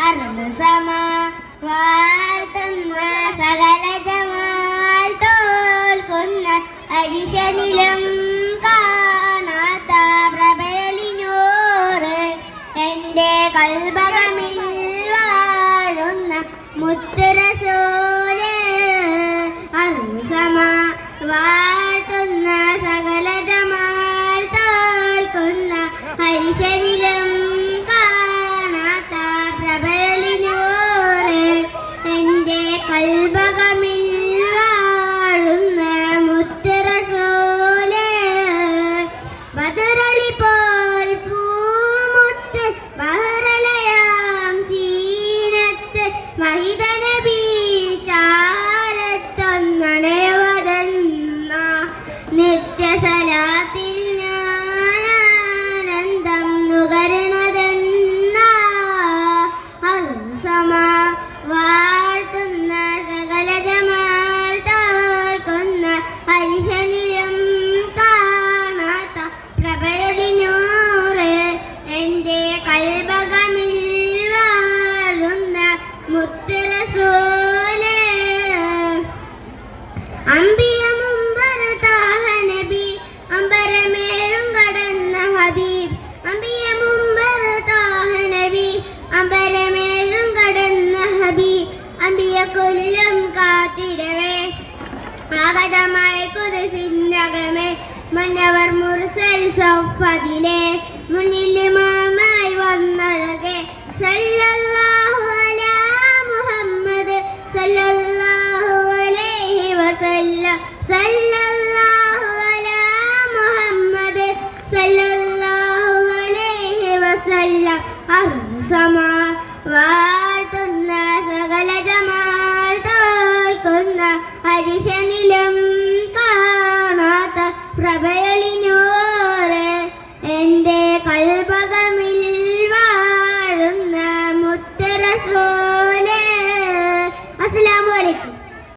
അർദ്ധസമ വാഴ്ത്തുന്ന സകല ജമാൽ തോൽക്കുന്ന അരിശനിലും കാണാത്ത പ്രഭയലിനൂറ് എൻ്റെ കൽബകമിൽ വാഴുന്ന മുത്ത് റസൂല് അർദ്ധസമ വാഴ്ത്തുന്ന സകല ജമാൽ തോൽക്കുന്ന അരിശനിലും കാണാത്ത പ്രഭയലിനൂറ് എൻ്റെ കൽബകമിൽ വാഴുന്ന മുത്ത് റസൂല് ബദറളി പോൽ പൂമുത്ത് ബഹറലയാം സീനത്ത് മഹിത നബി ചാരത്തൊന്നണയുവതെന്ന നിത്യസലാത്തിൽ ഞാനാനന്ദം നുകരണതെന്ന അർസമ വാഴ്ത്തുന്ന സകല ജമാൽ തോൽക്കുന്ന അരിശനിലും കാണാത്ത പ്രഭയലിനൂറ് എൻ്റെ കൽബകമിൽ വാഴുന്ന മുത്ത് റസൂല് അമ്പിയ മുമ്പർ താഹ നബി അമ്പരമേഴും കടന്ന ഹബീബ് അമ്പിയ മുമ്പർ താഹ നബി അമ്പരമേഴും കടന്ന ഹബീബ് അമ്പിയ കൊല്ലം കാത്തിടവേ ആഗതമായി കുതിസിന്നകമേ മന്നവർ മുർസൽ സൗഫദിലെ മുന്നിൽ മാമായി വന്നഴകെ സല്ലല്ലാഹു അലാ മുഹമ്മദ് സല്ലല്ലാഹു അലൈഹി വസല്ലം സല്ലല്ലാഹു അലാ മുഹമ്മദ് സല്ലല്ലാഹു അലൈഹി വസല്ലം അർസമ വാഴ്ത്തുന്ന സകല ജമാൽ തോൽക്കുന്ന അരിശനിലും കാണാത്ത പ്രഭയലിനോ